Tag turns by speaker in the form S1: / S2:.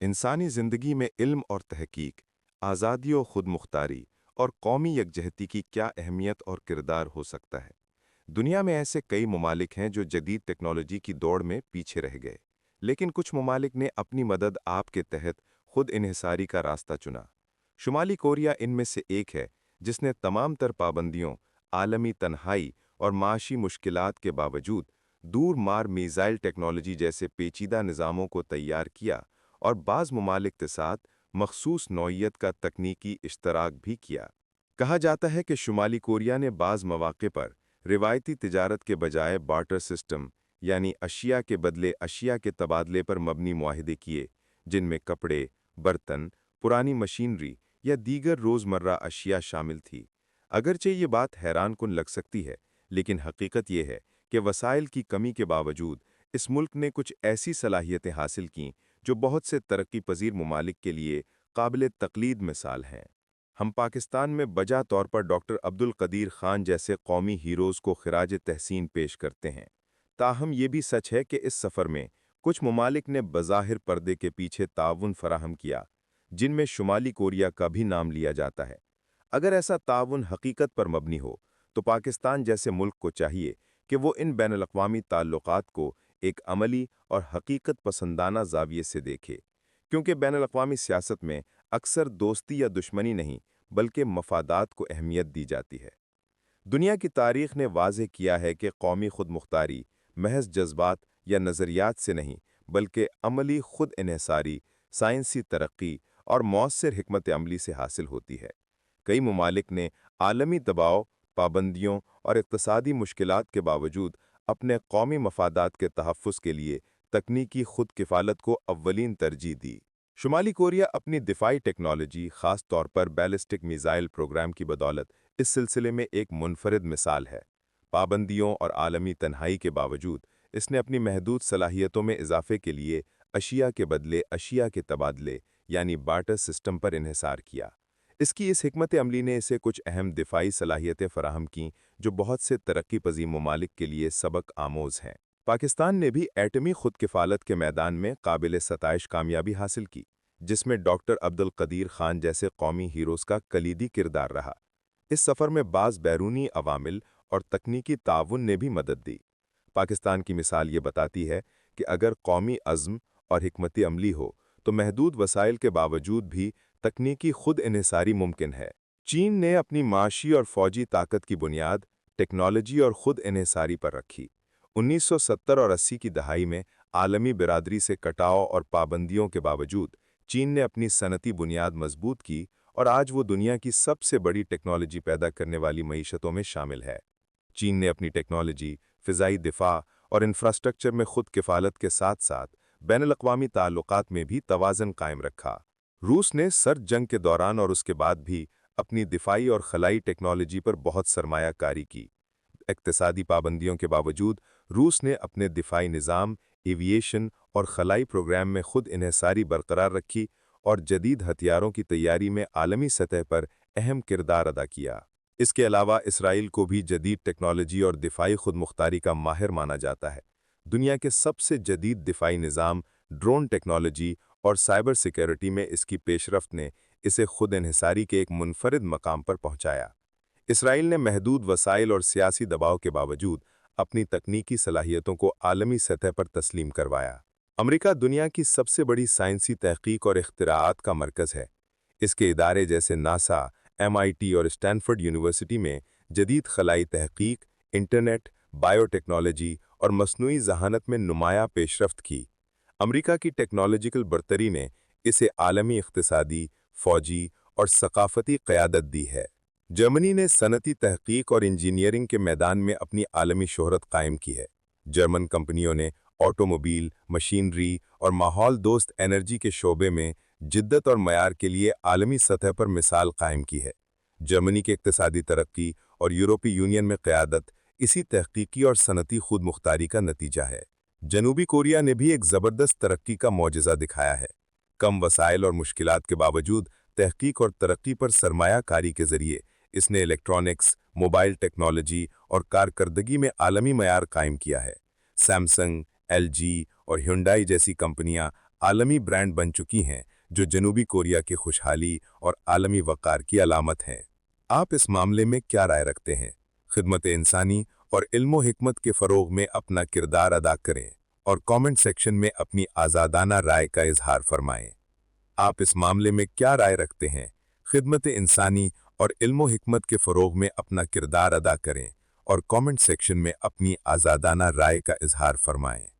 S1: इंसानी ज़िंदगी में इल्म और तहकीक, आज़ादी और खुद मुख्तारी और कौमी यकजहती की क्या अहमियत और किरदार हो सकता है। दुनिया में ऐसे कई ममालिक हैं जो जदीद टेक्नोलॉजी की दौड़ में पीछे रह गए, लेकिन कुछ ममालिक ने अपनी मदद आप के तहत खुद इन्हिसारी का रास्ता चुना। शुमाली कोरिया इनमें से एक है, जिसने तमाम तर पाबंदियों, आलमी तन्हाई और माशी मुश्किलात के बावजूद दूर मार मीज़ाइल टेक्नोलॉजी जैसे पेचीदा निज़ामों को तैयार किया और बाज़ ममालिक के साथ मखसूस नौइयत का तकनीकी इश्तराक भी किया। कहा जाता है कि शुमाली कोरिया ने बाज़ मौक़े पर रिवायती तिजारत के बजाय बार्टर सिस्टम यानी अशिया के बदले अशिया के तबादले पर मबनी मुआहिदे किए, जिनमें कपड़े, बर्तन, पुरानी मशीनरी या दीगर रोज़मर्रा अशिया शामिल थी। अगरचे ये बात हैरान कुन लग सकती है, लेकिन हकीकत ये है कि वसाइल की कमी के बावजूद इस मुल्क ने कुछ ऐसी सलाहियतें हासिल कीं जो बहुत से तरक्की पजीर ममालिक के लिए काबिल तकलीद मिसाल हैं। हम पाकिस्तान में बजा तौर पर डॉक्टर अब्दुल कदीर खान जैसे कौमी हीरोज़ को खिराज तहसीन पेश करते हैं। ताहम ये भी सच है कि इस सफ़र में कुछ ममालिक ने बज़ाहिर पर्दे के पीछे ताउन फराहम किया, जिनमें शुमाली कोरिया का भी नाम लिया जाता है। अगर ऐसा ताउन हकीकत पर मबनी हो, तो पाकिस्तान जैसे मुल्क को चाहिए कि वो इन बैनुल-अक़वामी ताल्लुकात को एक अमली और हकीकत पसंदाना ज़ाविये से देखे, क्योंकि बैनुल-अक़वामी सियासत में अक्सर दोस्ती या दुश्मनी नहीं, बल्कि मफादात को अहमियत दी जाती है। दुनिया की तारीख ने वाज़ेह किया है कि कौमी खुद मुख्तारी महज जज्बात या नज़रियात से नहीं, बल्कि अमली खुद इन्हिसारी, साइंसी तरक्की और मौसर हिकमत अमली से हासिल होती है। कई ममालिक ने आलमी दबाव, पाबंदियों और इक़्तिसादी मुश्किलात के बावजूद अपने कौमी मफादात के तहफ़्फ़ुज़ के लिए तकनीकी खुद किफ़ालत को अव्वलीन तरजीह दी। शुमाली कोरिया अपनी दिफ़ाई टेक्नोलॉजी, ख़ास तौर पर बैलिस्टिक मिज़ाइल प्रोग्राम की बदौलत इस सिलसिले में एक मुनफरिद मिसाल है। पाबंदियों और आलमी तन्हाई के बावजूद इसने अपनी महदूद सलाहियतों में इजाफे के लिए अशिया के बदले अशिया के तबादले यानी बार्टर सिस्टम पर इन्हिसार किया। इसकी इस हिकमत अमली ने इसे कुछ अहम दिफाई सलाहियतें फराहम कीं जो बहुत से तरक्की पज़ीर ममालिक के लिए सबक आमोज़ हैं। पाकिस्तान ने भी एटमी खुद किफ़ालत के मैदान में काबिल सताइश कामयाबी हासिल की, जिसमें डॉक्टर अब्दुल कदीर खान जैसे कौमी हीरोज़ का कलीदी किरदार रहा। इस सफ़र में बाज़ बैरूनी अवामिल और तकनीकी ताउन ने भी मदद दी। पाकिस्तान की मिसाल ये बताती है कि अगर कौमी अज़्म और हिकमत अमली हो, तो महदूद वसाइल के बावजूद भी तकनीकी खुद इन्हिसारी मुमकिन है। चीन ने अपनी माशी और फ़ौजी ताकत की बुनियाद टेक्नोलॉजी और खुद इन्हिसारी पर रखी। 1970 और 80 की दहाई में आलमी बिरादरी से कटाव और पाबंदियों के बावजूद चीन ने अपनी सनती बुनियाद मजबूत की और आज वो दुनिया की सबसे बड़ी टेक्नोलॉजी पैदा करने वाली मईशतों में शामिल है। चीन ने अपनी टेक्नोलॉजी, फ़िज़ाई दिफ़ा और इंफ्रास्ट्रक्चर में खुद किफ़ालत के साथ साथ बैनुल-अक़वामी ताल्लुकात में भी तवाज़न कायम रखा। रूस ने सर्द जंग के दौरान और उसके बाद भी अपनी दिफ़ाई और खलाई टेक्नोलॉजी पर बहुत सरमायाकारी की। इक़्तिसादी पाबंदियों के बावजूद रूस ने अपने दिफ़ाई निज़ाम, एविएशन और खलाई प्रोग्राम में खुद इन्हिसारी बरकरार रखी और जदीद हथियारों की तैयारी में आलमी सतह पर अहम किरदार अदा किया। इसके अलावा इसराइल को भी जदीद टेक्नोलॉजी और दिफ़ाई खुद मुख्तारी का माहिर माना जाता है। दुनिया के सबसे जदीद दिफ़ाई निज़ाम, ड्रोन टेक्नोलॉजी और साइबर सिक्योरिटी में इसकी पेशरफ्त ने इसे खुद इन्हिसारी के एक मुनफरिद मकाम पर पहुंचाया। इसराइल ने महदूद वसाइल और सियासी दबाव के बावजूद अपनी तकनीकी सलाहियतों को आलमी सतह पर तस्लीम करवाया। अमेरिका दुनिया की सबसे बड़ी साइंसी तहकीक और इख्तिराआत का मरकज़ है। इसके इदारे जैसे नासा, MIT और स्टैनफोर्ड यूनिवर्सिटी में जदीद खलाई तहकीक, इंटरनेट, बायोटेक्नोलॉजी और मसनूई ज़हानत में नुमाया पेशरफ्त की। अमेरिका की टेक्नोलॉजिकल बरतरी ने इसे आलमी इक़्तिसादी, फ़ौजी और सकाफ़ती क़यादत दी है। जर्मनी ने सनती तहकीक और इंजीनियरिंग के मैदान में अपनी आलमी शोहरत कायम की है। जर्मन कंपनियों ने ऑटोमोबाइल, मशीनरी और माहौल दोस्त एनर्जी के शोबे में जिद्दत और मयार के लिए आलमी सतह पर मिसाल कायम की है। जर्मनी की इक़्तिसादी तरक्की और यूरोपीय यूनियन में क़यादत इसी तहकीकी और सनती खुद मुख्तारी का नतीजा है। जनूबी कोरिया ने भी एक ज़बरदस्त तरक्की का मौजज़ा दिखाया है। कम वसाइल और मुश्किलात के बावजूद तहकीक और तरक्की पर सरमायाकारी के ज़रिए इसने इलेक्ट्रॉनिक्स, मोबाइल टेक्नोलॉजी और कारकर्दगी में आलमी मयार कायम किया है। सैमसंग, LG और ह्युंडई जैसी कंपनियां आलमी ब्रांड बन चुकी हैं जो जनूबी कोरिया की खुशहाली और आलमी वक़ार की अलामत हैं। आप इस मामले में क्या राय रखते हैं? खिदमत इंसानी और इल्म हिकमत के फ़रोग़ में अपना किरदार अदा करें और कमेंट सेक्शन में अपनी आज़ादाना राय का इजहार फरमाएं। आप इस मामले में क्या राय रखते हैं? खिदमत इंसानी और इल्म हिकमत के फ़रोग़ में अपना किरदार अदा करें और कमेंट सेक्शन में अपनी आज़ादाना राय का इजहार फरमाएं।